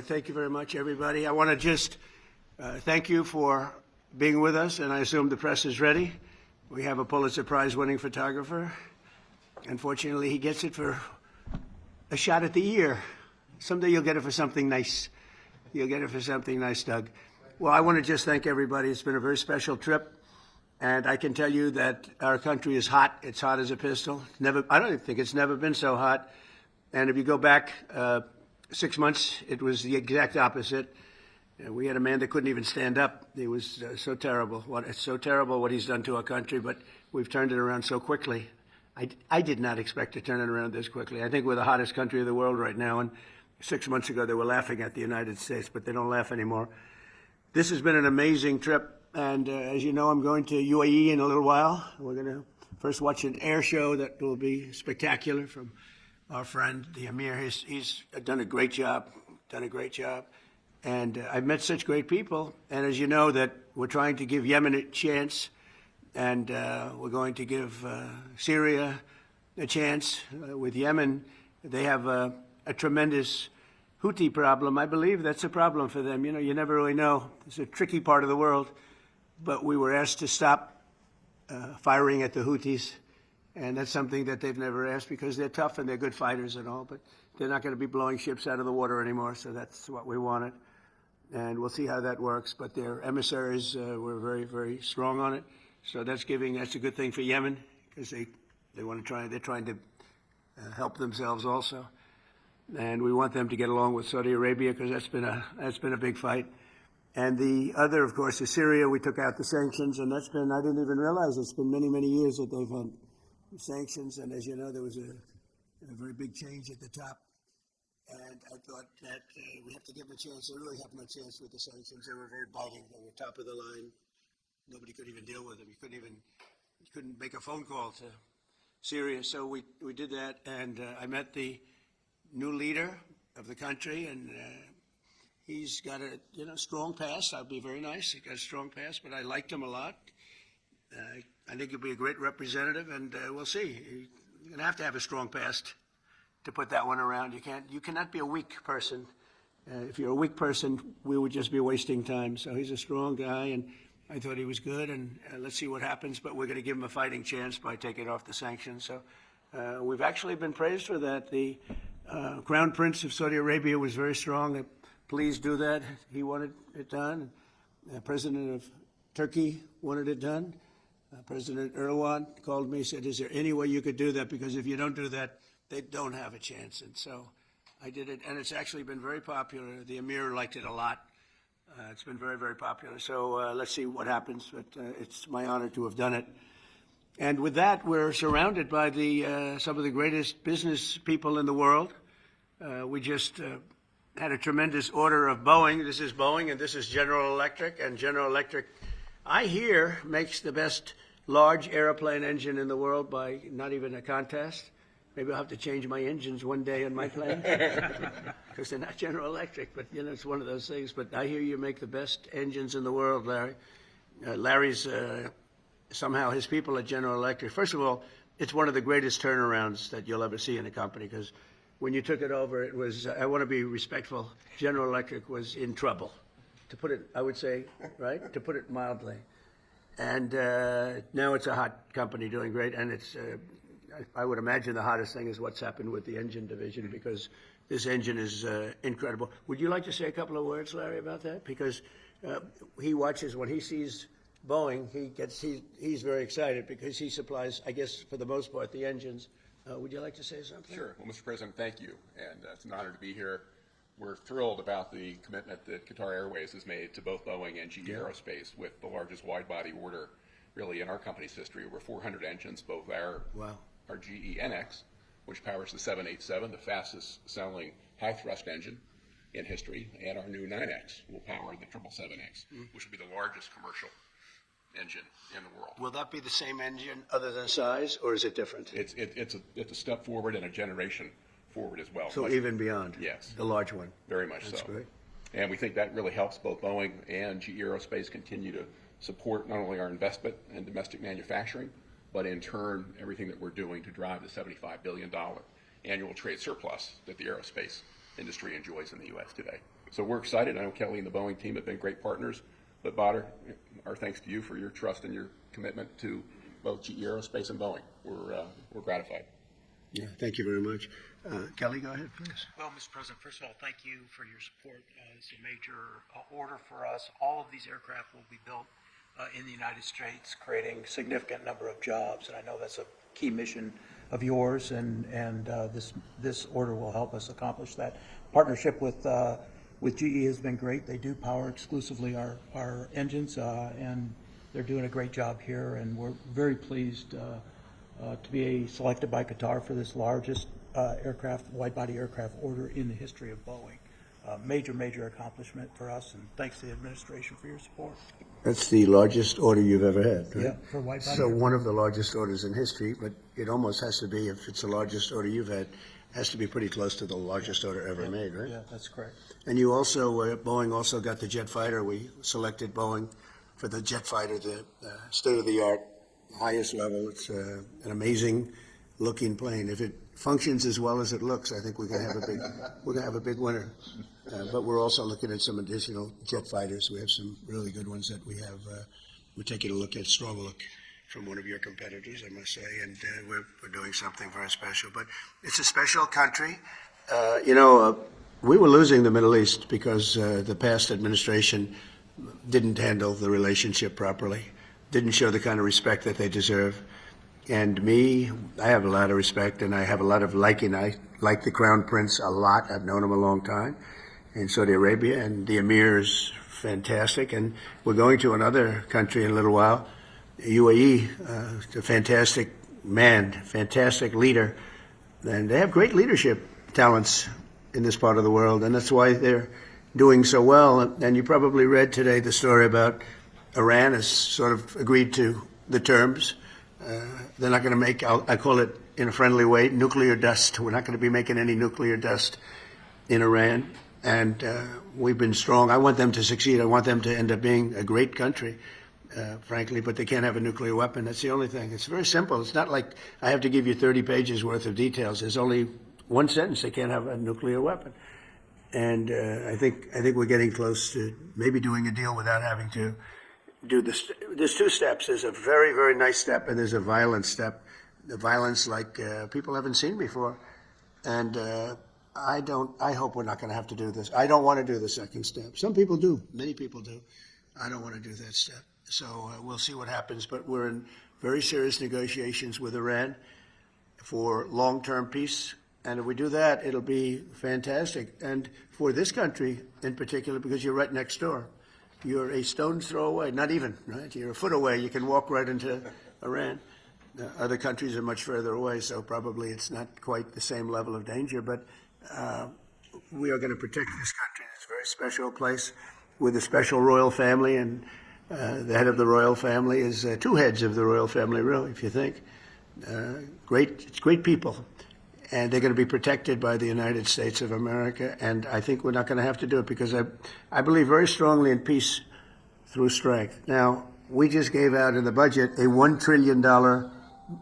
Thank you very much, everybody. I want to just thank you for being with us, and I assume the press is ready. We have a Pulitzer Prize-winning photographer. Unfortunately, he gets it for a shot at the ear. Someday you'll get it for something nice. You'll get it for something nice, Doug. Well, I want to just thank everybody. It's been a very special trip, and I can tell you that our country is hot. It's hot as a pistol. I don't think it's never been so hot. And if you go back 6 months, it was the exact opposite. We had a man that couldn't even stand up. He was so terrible. It's so terrible what he's done to our country, but we've turned it around so quickly. I did not expect to turn it around this quickly. I think we're the hottest country of the world right now, and 6 months ago they were laughing at the United States, but they don't laugh anymore. This has been an amazing trip, and as you know, I'm going to UAE in a little while. We're going to first watch an air show that will be spectacular from our friend, the Emir. He's done a great job, And I've met such great people. And as you know, that we're trying to give Yemen a chance, and we're going to give Syria a chance. With Yemen, they have a tremendous Houthi problem. I believe that's a problem for them. You know, you never really know. It's a tricky part of the world. But we were asked to stop firing at the Houthis. And that's something that they've never asked because they're tough and they're good fighters and all, but they're not going to be blowing ships out of the water anymore, so that's what we wanted. And we'll see how that works, but their emissaries were very, very strong on it. So that's a good thing for Yemen because they're trying to help themselves also. And we want them to get along with Saudi Arabia because that's been a big fight. And the other, of course, is Syria. We took out the sanctions, and I didn't even realize it's been many, many years that they've had sanctions, and as you know, there was a very big change at the top, and I thought that we have to give them a chance. They really have no chance with the sanctions. They were very biting. They were top of the line. Nobody could even deal with them. You couldn't make a phone call to Syria. So we did that, and I met the new leader of the country, and he's got a strong past. I'll be very nice. He got a strong past, but I liked him a lot. I think he'll be a great representative, and we'll see. You're going to have a strong past to put that one around. You cannot be a weak person. If you're a weak person, we would just be wasting time. So he's a strong guy, and I thought he was good, and let's see what happens. But we're going to give him a fighting chance by taking off the sanctions. So we've actually been praised for that. The Crown Prince of Saudi Arabia was very strong. Please do that. He wanted it done. The President of Turkey wanted it done. President Erdogan called me and said, is there any way you could do that? Because if you don't do that, they don't have a chance. And so I did it, and it's actually been very popular. The Emir liked it a lot. It's been very, very popular. So let's see what happens, but it's my honor to have done it. And with that, we're surrounded by some of the greatest business people in the world. We just had a tremendous order of Boeing. This is Boeing, and this is General Electric. And General Electric, I hear, makes the best large airplane engine in the world by not even a contest. Maybe I'll have to change my engines one day in my plane because they're not General Electric, but it's one of those things. But I hear you make the best engines in the world, Larry. Larry's somehow his people at General Electric. First of all, it's one of the greatest turnarounds that you'll ever see in a company because when you took it over, it was, I want to be respectful, General Electric was in trouble. To put it, I would say, right? To put it mildly. And now it's a hot company doing great. And it's, I would imagine the hottest thing is what's happened with the engine division because this engine is incredible. Would you like to say a couple of words, Larry, about that? Because he watches, when he sees Boeing, he's very excited because he supplies, I guess, for the most part, the engines. Would you like to say something? Sure. Well, Mr. President, thank you. And it's an honor to be here. We're thrilled about the commitment that Qatar Airways has made to both Boeing and GE Aerospace with the largest wide-body order really in our company's history, over 400 engines, both our GE NX, which powers the 787, the fastest-selling high-thrust engine in history, and our new 9X will power the 777X, which will be the largest commercial engine in the world. Will that be the same engine other than size, or is it different? It's a step forward and a generation forward as well. So even beyond? Yes. The large one? Very much That's so. Great. And we think that really helps both Boeing and GE Aerospace continue to support not only our investment in domestic manufacturing, but in turn everything that we're doing to drive the $75 billion annual trade surplus that the aerospace industry enjoys in the U.S. today. So we're excited. I know Kelly and the Boeing team have been great partners. But Badr, our thanks to you for your trust and your commitment to both GE Aerospace and Boeing. We're gratified. Yeah, thank you very much. Kelly, go ahead, please. Well, Mr. President, first of all, thank you for your support. It's a major order for us. All of these aircraft will be built in the United States, creating a significant number of jobs. And I know that's a key mission of yours, and this order will help us accomplish that. Partnership with GE has been great. They do power exclusively our engines, and they're doing a great job here. And we're very pleased to be selected by Qatar for this largest wide-body aircraft order in the history of Boeing. Major accomplishment for us, and thanks to the administration for your support. That's the largest order you've ever had, right? Yeah, for wide-body. So one of the largest orders in history, but it almost has to be, if it's the largest order you've had, has to be pretty close to the largest order ever made, right? Yeah, that's correct. And you also, Boeing also got the jet fighter. We selected Boeing for the jet fighter, the state-of-the-art, highest level. It's an amazing looking plane. If it functions as well as it looks, I think we're going to have a big winner. But we're also looking at some additional jet fighters. We have some really good ones that we have. We're taking a look at, strong look from one of your competitors, I must say, and we're doing something very special. But it's a special country. We were losing the Middle East because the past administration didn't handle the relationship properly, didn't show the kind of respect that they deserve. And me, I have a lot of respect, and I have a lot of liking. I like the Crown Prince a lot. I've known him a long time in Saudi Arabia, and the Emir is fantastic. And we're going to another country in a little while, UAE, a fantastic man, fantastic leader. And they have great leadership talents in this part of the world, and that's why they're doing so well. And you probably read today the story about Iran has sort of agreed to the terms. They're not going to make, I call it in a friendly way, nuclear dust. We're not going to be making any nuclear dust in Iran. And we've been strong. I want them to succeed. I want them to end up being a great country, frankly, but they can't have a nuclear weapon. That's the only thing. It's very simple. It's not like I have to give you 30 pages worth of details. There's only one sentence. They can't have a nuclear weapon. And I think we're getting close to maybe doing a deal without having to do this. There's two steps. There's a very, very nice step, and there's a violent step. The violence like people haven't seen before. And I hope we're not going to have to do this. I don't want to do the second step. Some people do. Many people do. I don't want to do that step. So we'll see what happens. But we're in very serious negotiations with Iran for long-term peace. And if we do that, it'll be fantastic. And for this country in particular, because you're right next door. You're a stone's throw away, not even, right? You're a foot away. You can walk right into Iran. Other countries are much further away, so probably it's not quite the same level of danger. But we are going to protect this country. It's a very special place with a special royal family, and the head of the royal family is two heads of the royal family, really, if you think. It's great people. And they're going to be protected by the United States of America. And I think we're not going to have to do it because I believe very strongly in peace through strength. Now, we just gave out in the budget a $1 trillion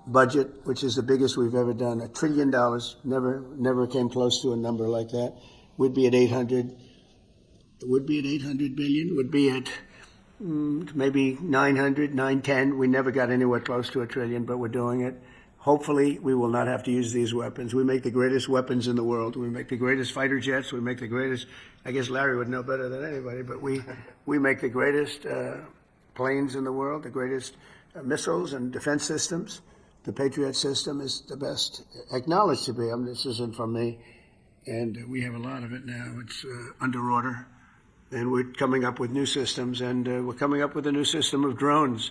budget, which is the biggest we've ever done. $1 trillion, never came close to a number like that. We'd be at 800 billion, would be at maybe 900, 910. We never got anywhere close to $1 trillion, but we're doing it. Hopefully, we will not have to use these weapons. We make the greatest weapons in the world. We make the greatest fighter jets. We make the greatest, I guess Larry would know better than anybody, but we make the greatest planes in the world, the greatest missiles and defense systems. The Patriot system is the best, acknowledged to be. I mean, this isn't from me. And we have a lot of it now. It's under order. And we're coming up with new systems, and we're coming up with a new system of drones.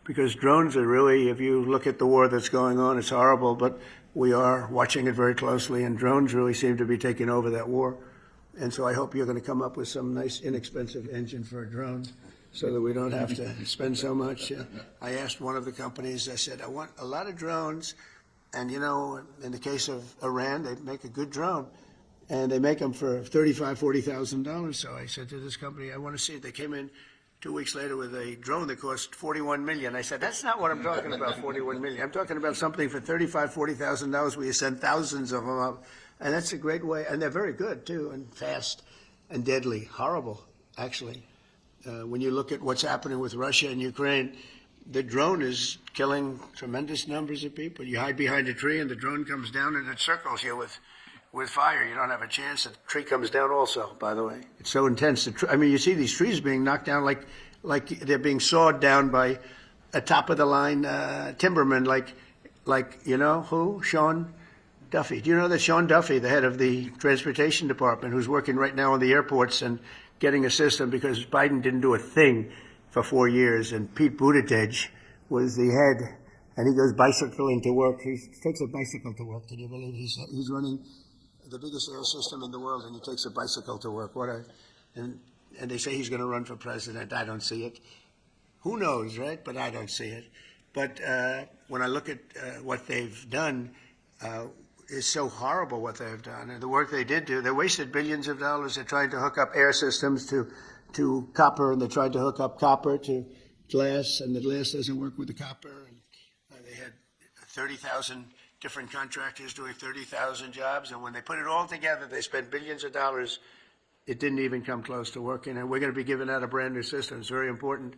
Because drones are really, if you look at the war that's going on, it's horrible, but we are watching it very closely, and drones really seem to be taking over that war. And so I hope you're going to come up with some nice, inexpensive engine for a drone so that we don't have to spend so much. I asked one of the companies, I said, I want a lot of drones, and you know, in the case of Iran, they make a good drone, and they make them for $35,000, $40,000. So I said to this company, I want to see it. They came in 2 weeks later with a drone that cost $41 million. I said, that's not what I'm talking about, $41 million. I'm talking about something for $35,000, $40,000 where you send thousands of them up. And that's a great way. And they're very good, too, and fast. and deadly, horrible, actually. When you look at what's happening with Russia and Ukraine, the drone is killing tremendous numbers of people. You hide behind a tree and the drone comes down and it circles you with fire. You don't have a chance. The tree comes down also, by the way. It's so intense. You see these trees being knocked down like they're being sawed down by a top-of-the-line timberman like, you know, who? Sean Duffy. Do you know that Sean Duffy, the head of the transportation department, who's working right now on the airports and getting a system because Biden didn't do a thing for 4 years, and Pete Buttigieg was the head, and he goes bicycling to work. He takes a bicycle to work. Can you believe he's running the biggest air system in the world, and he takes a bicycle to work? And they say he's going to run for president. I don't see it. Who knows, right? But I don't see it. But when I look at what they've done, it's so horrible what they've done. And the work they did do, they wasted billions of dollars. They're trying to hook up air systems to copper, and they tried to hook up copper to glass, and the glass doesn't work with the copper. And they had 30,000 different contractors doing 30,000 jobs, and when they put it all together, they spent billions of dollars. It didn't even come close to working, and we're going to be giving out a brand new system. It's very important.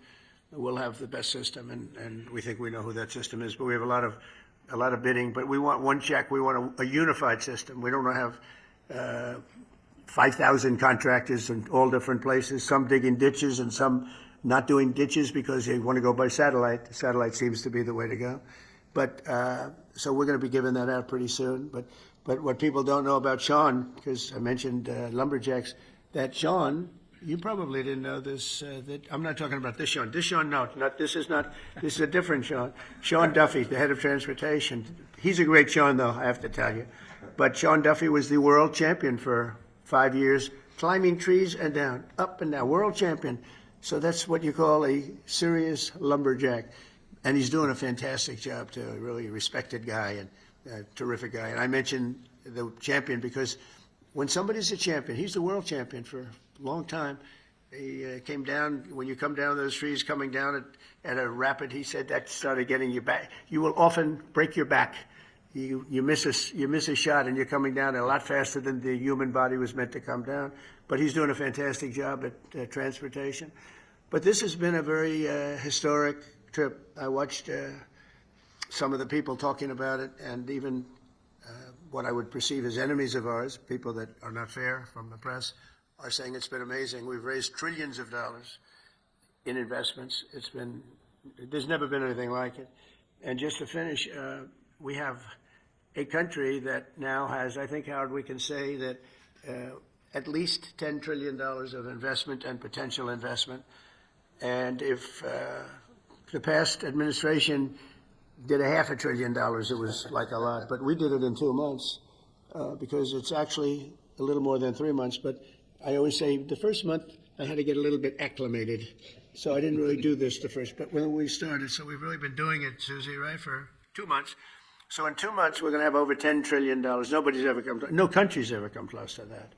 We'll have the best system, and we think we know who that system is, but we have a lot of bidding, but we want one check. We want a unified system. We don't want to have 5,000 contractors in all different places, some digging ditches and some not doing ditches because they want to go by satellite. Satellite seems to be the way to go. But so we're going to be giving that out pretty soon. But what people don't know about Sean, because I mentioned lumberjacks, that Sean, you probably didn't know this. That I'm not talking about this Sean. This Sean, no, this is a different Sean. Sean Duffy, the head of transportation. He's a great Sean, though, I have to tell you. But Sean Duffy was the world champion for 5 years, climbing trees and down, up and down, world champion. So that's what you call a serious lumberjack. And he's doing a fantastic job, too. A really respected guy and a terrific guy. And I mentioned the champion because when somebody's a champion, he's the world champion for a long time. He came down, when you come down those trees, coming down at a rapid, he said that started getting you back. You will often break your back. You miss a shot and you're coming down a lot faster than the human body was meant to come down. But he's doing a fantastic job at transportation. But this has been a very historic trip. I watched some of the people talking about it, and even what I would perceive as enemies of ours, people that are not fair from the press, are saying it's been amazing. We've raised trillions of dollars in investments. There's never been anything like it. And just to finish, we have a country that now has, I think, Howard, we can say that at least $10 trillion of investment and potential investment. And if the past administration did $500 billion, it was like a lot. But we did it in 2 months because it's actually a little more than 3 months. But I always say the first month I had to get a little bit acclimated. So I didn't really do this the first, but when we started, so we've really been doing it, Susie, right, for 2 months. So in 2 months, we're going to have over $10 trillion. No country's ever come close to that.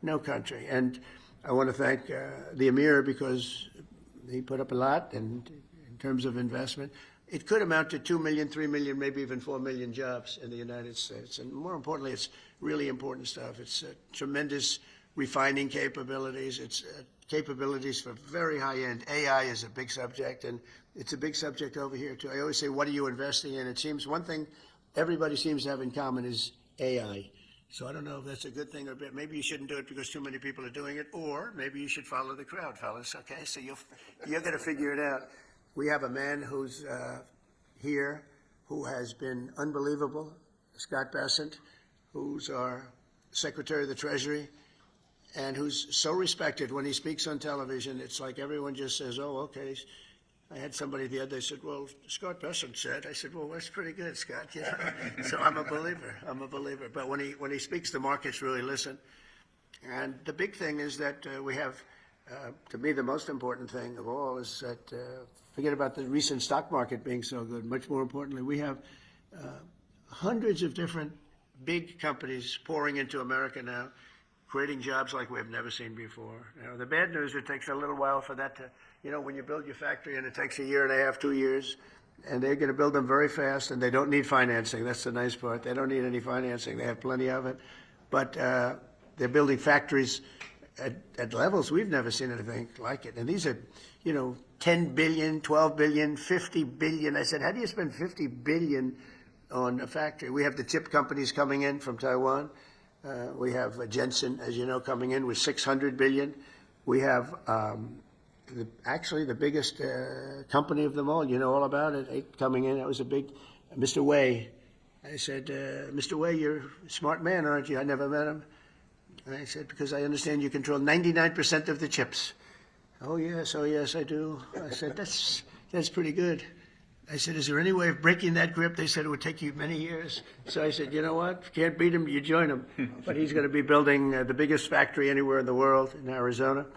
No country. And I want to thank the Emir because he put up a lot and in terms of investment. It could amount to 2 million, 3 million, maybe even 4 million jobs in the United States. And more importantly, it's really important stuff. It's tremendous refining capabilities. It's capabilities for very high end. AI is a big subject, and it's a big subject over here too. I always say, what are you investing in? It seems one thing everybody seems to have in common is AI. So I don't know if that's a good thing or bad. Maybe you shouldn't do it because too many people are doing it, or maybe you should follow the crowd, fellas. Okay, so you're going to figure it out. We have a man who's here who has been unbelievable, Scott Bessent, who's our Secretary of the Treasury, and who's so respected when he speaks on television. It's like everyone just says, oh, okay. I had somebody the other day said, well, Scott Bessent said. I said, well, that's pretty good, Scott. You know? So I'm a believer. But when he speaks, the markets really listen. And the big thing is that we have, to me, the most important thing of all is that, forget about the recent stock market being so good. Much more importantly, we have hundreds of different big companies pouring into America now, creating jobs like we've never seen before. You know, the bad news, it takes a little while for that to, when you build your factory and it takes a year and a half, 2 years, and they're going to build them very fast, and they don't need financing. That's the nice part. They don't need any financing. They have plenty of it. But they're building factories at levels we've never seen anything like it. And these are, 10 billion, 12 billion, 50 billion. I said, how do you spend 50 billion on a factory? We have the chip companies coming in from Taiwan. We have Jensen, as you know, coming in with 600 billion. We have actually the biggest company of them all. You know all about it. Coming in, that was a big, Mr. Wei. I said, Mr. Wei, you're a smart man, aren't you? I never met him. And I said, because I understand you control 99% of the chips. Oh, yes, I do. I said, that's pretty good. I said, is there any way of breaking that grip? They said it would take you many years. So I said, you know what? If you can't beat him, you join him. But he's going to be building the biggest factory anywhere in the world in Arizona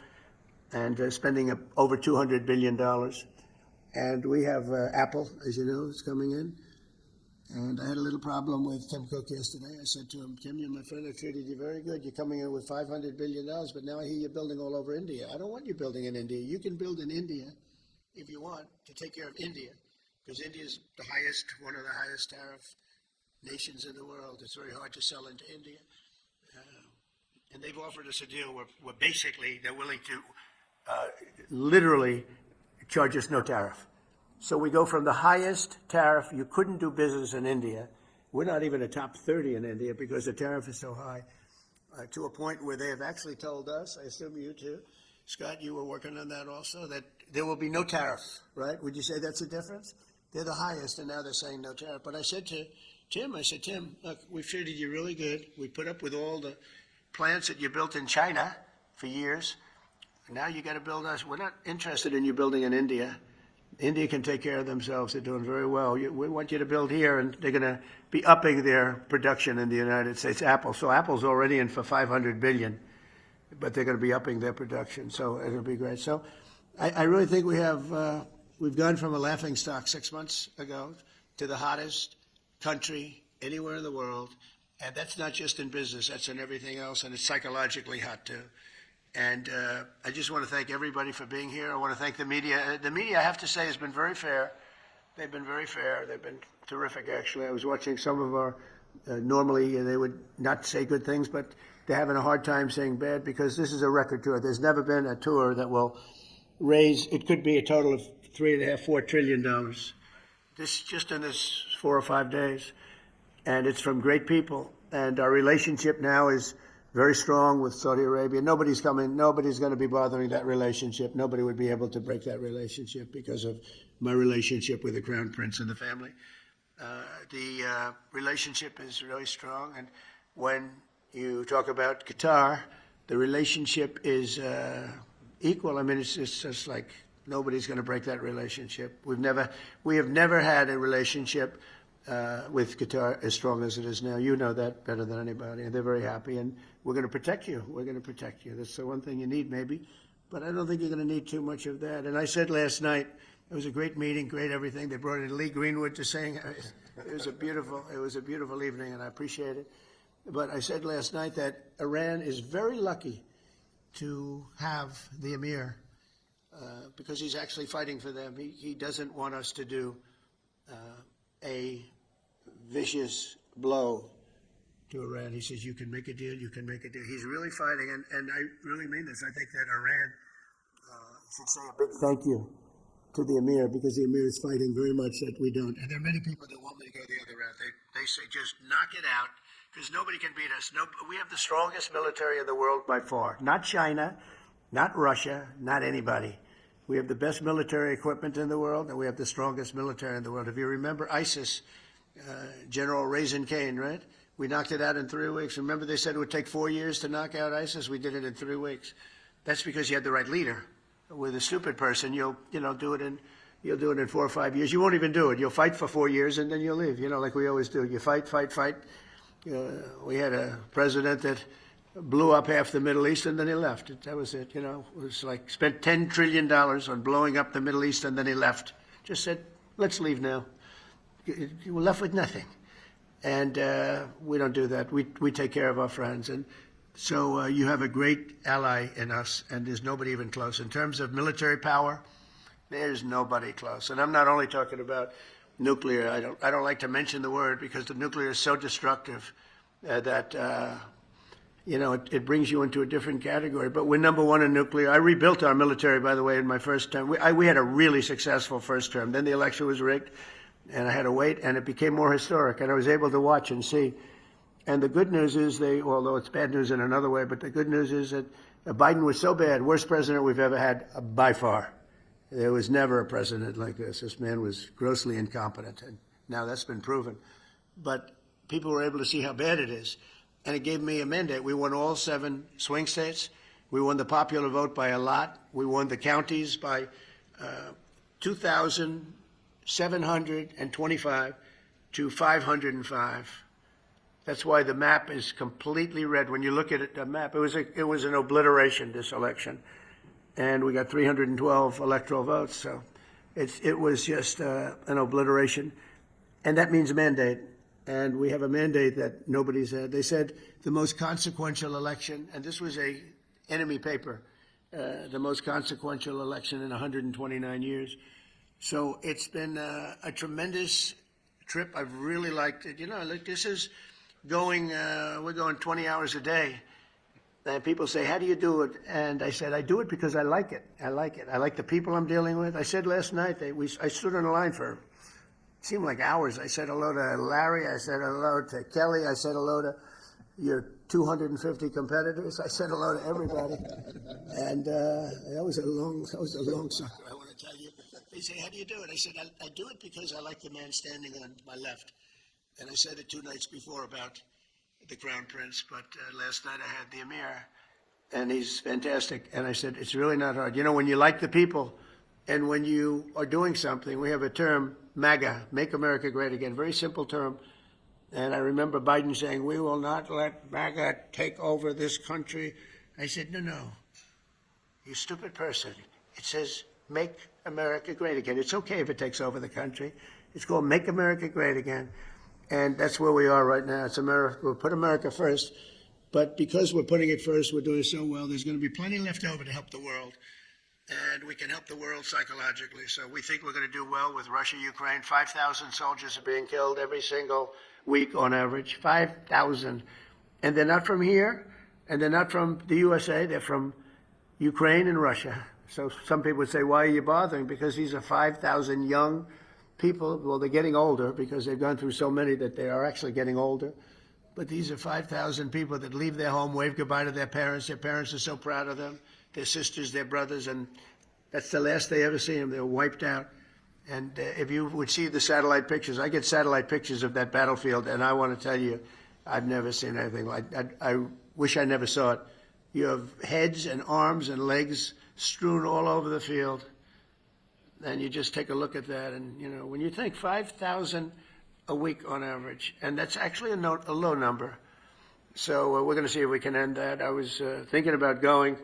and spending over $200 billion. And we have Apple, as you know, is coming in. And I had a little problem with Tim Cook yesterday. I said to him, Tim, you're my friend. I treated you very good. You're coming in with $500 billion, but now I hear you're building all over India. I don't want you building in India. You can build in India if you want to take care of India, because India is one of the highest tariff nations in the world. It's very hard to sell into India. And they've offered us a deal where basically they're willing to literally charge us no tariff. So we go from the highest tariff, you couldn't do business in India. We're not even a top 30 in India because the tariff is so high, to a point where they have actually told us, I assume you too, Scott, you were working on that also, that there will be no tariffs, right? Would you say that's a difference? They're the highest, and now they're saying no tariff. But I said to Tim, look, we've treated you really good. We put up with all the plants that you built in China for years. Now you got to build us. We're not interested in you building in India. India can take care of themselves. They're doing very well. We want you to build here, and they're going to be upping their production in the United States. Apple. So Apple's already in for $500 billion, but they're going to be upping their production. So it'll be great. So I really think we've gone from a laughingstock 6 months ago to the hottest country anywhere in the world. And that's not just in business. That's in everything else. And it's psychologically hot, too. And I just want to thank everybody for being here. I want to thank the media. The media, I have to say, has been very fair. They've been very fair. They've been terrific, actually. I was watching some of our, normally they would not say good things, but they're having a hard time saying bad because this is a record tour. There's never been a tour that will raise, it could be a total of $3.5–4 trillion. This just in this 4 or 5 days. And it's from great people. And our relationship now is very strong with Saudi Arabia. Nobody's going to be bothering that relationship. Nobody would be able to break that relationship because of my relationship with the Crown Prince and the family. The relationship is really strong. And when you talk about Qatar, the relationship is equal. I mean, it's just like nobody's going to break that relationship. We have never had a relationship with Qatar as strong as it is now. You know that better than anybody. And they're very happy. And we're going to protect you. We're going to protect you. That's the one thing you need, maybe. But I don't think you're going to need too much of that. And I said last night, it was a great meeting, great everything. They brought in Lee Greenwood to sing. It was a beautiful evening, and I appreciate it. But I said last night that Iran is very lucky to have the emir because he's actually fighting for them. He doesn't want us to do a vicious blow to Iran. He says, you can make a deal, you can make a deal. He's really fighting, and I really mean this. I think that Iran should say a big thank you to the emir, because the emir is fighting very much that we don't. And there are many people that want me to go the other route. They say, just knock it out, because nobody can beat us. We have the strongest military in the world by far. Not China, not Russia, not anybody. We have the best military equipment in the world, and we have the strongest military in the world. If you remember ISIS, General Raisin Kane, right? We knocked it out in 3 weeks. Remember they said it would take 4 years to knock out ISIS? We did it in 3 weeks. That's because you had the right leader. With a stupid person, you'll do it in 4 or 5 years. You won't even do it. You'll fight for 4 years and then you'll leave. Like we always do. You fight. We had a president that blew up half the Middle East and then he left. That was it. It was like spent $10 trillion on blowing up the Middle East and then he left. Just said, let's leave now. We're left with nothing. And we don't do that. We take care of our friends. And so you have a great ally in us, and there's nobody even close. In terms of military power, there's nobody close. And I'm not only talking about nuclear. I don't like to mention the word because the nuclear is so destructive that you know, it brings you into a different category. But we're number one in nuclear. I rebuilt our military, by the way, in my first term. We had a really successful first term. Then the election was rigged, and I had to wait, and it became more historic, and I was able to watch and see. And the good news is although it's bad news in another way, but the good news is that Biden was so bad, worst president we've ever had by far. There was never a president like this. This man was grossly incompetent, and now that's been proven. But people were able to see how bad it is, and it gave me a mandate. We won all 7 swing states. We won the popular vote by a lot. We won the counties by 2,725 to 505. That's why the map is completely red. When you look at it, the map, it was an obliteration, this election. And we got 312 electoral votes. So it was just an obliteration. And that means mandate. And we have a mandate that nobody's had. They said the most consequential election, and this was a enemy paper, the most consequential election in 129 years. So it's been a tremendous trip. I've really liked it. You know, like this is we're going 20 hours a day. And people say, how do you do it? And I said, I do it because I like it. I like it. I like the people I'm dealing with. I said last night, I stood in a line for, it seemed like hours. I said hello to Larry. I said hello to Kelly. I said hello to your 250 competitors. I said hello to everybody. And that was a long sucker, I want to tell you. They say, how do you do it? I said, I do it because I like the man standing on my left. And I said it 2 nights before about the Crown Prince, but last night I had the Emir, and he's fantastic. And I said, it's really not hard. You know, when you like the people and when you are doing something, we have a term, MAGA, Make America Great Again, very simple term. And I remember Biden saying, we will not let MAGA take over this country. I said, no, you stupid person. It says, Make America Great Again. It's okay if it takes over the country. It's called Make America Great Again. And that's where we are right now. It's America. We'll put America first. But because we're putting it first, we're doing so well, there's going to be plenty left over to help the world. And we can help the world psychologically. So we think we're going to do well with Russia, Ukraine. 5,000 soldiers are being killed every single week on average. 5,000. And they're not from here, and they're not from the USA. They're from Ukraine and Russia. So some people would say, why are you bothering? Because these are 5,000 young people. Well, they're getting older because they've gone through so many that they are actually getting older. But these are 5,000 people that leave their home, wave goodbye to their parents. Their parents are so proud of them, their sisters, their brothers, and that's the last they ever see them. They're wiped out. And if you would see the satellite pictures, I get satellite pictures of that battlefield, and I want to tell you, I've never seen anything like that. I wish I never saw it. You have heads and arms and legs strewn all over the field. And you just take a look at that, and you know, when you think 5,000 a week on average, and that's actually a low number. So we're going to see if we can end that. I was thinking about going,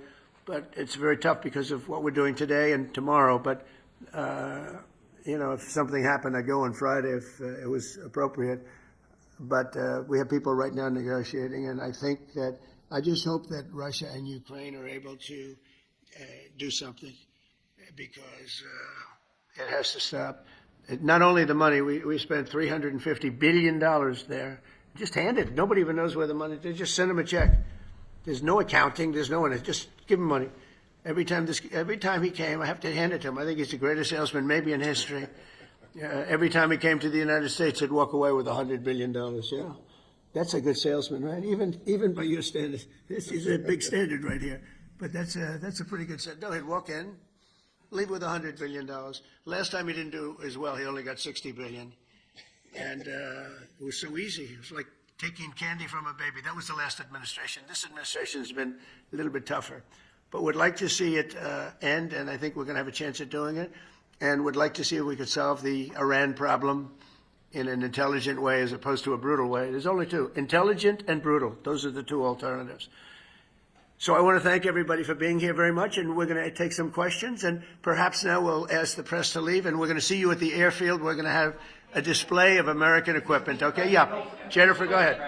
but it's very tough because of what we're doing today and tomorrow. But you know, if something happened, I'd go on Friday if it was appropriate. But we have people right now negotiating, and I think that I just hope that Russia and Ukraine are able to do something, because it has to stop. Not only the money, we spent $350 billion there. Just hand it. Nobody even knows where the money is. They just send him a check. There's no accounting. There's no one. Just give him money. Every time he came, I have to hand it to him. I think he's the greatest salesman maybe in history. Every time he came to the United States, he'd walk away with $100 billion. Yeah, that's a good salesman, right? Even by your standards, this is a big standard right here. But that's a pretty good set. No, he'd walk in, leave with $100 billion. Last time he didn't do as well. He only got $60 billion. And it was so easy. It was like taking candy from a baby. That was the last administration. This administration has been a little bit tougher. But we'd like to see it end, and I think we're going to have a chance at doing it. And would like to see if we could solve the Iran problem in an intelligent way as opposed to a brutal way. There's only two, intelligent and brutal. Those are the two alternatives. So I want to thank everybody for being here very much, and we're going to take some questions, and perhaps now we'll ask the press to leave, and we're going to see you at the airfield. We're going to have a display of American equipment. Okay, yeah. Jennifer, go ahead.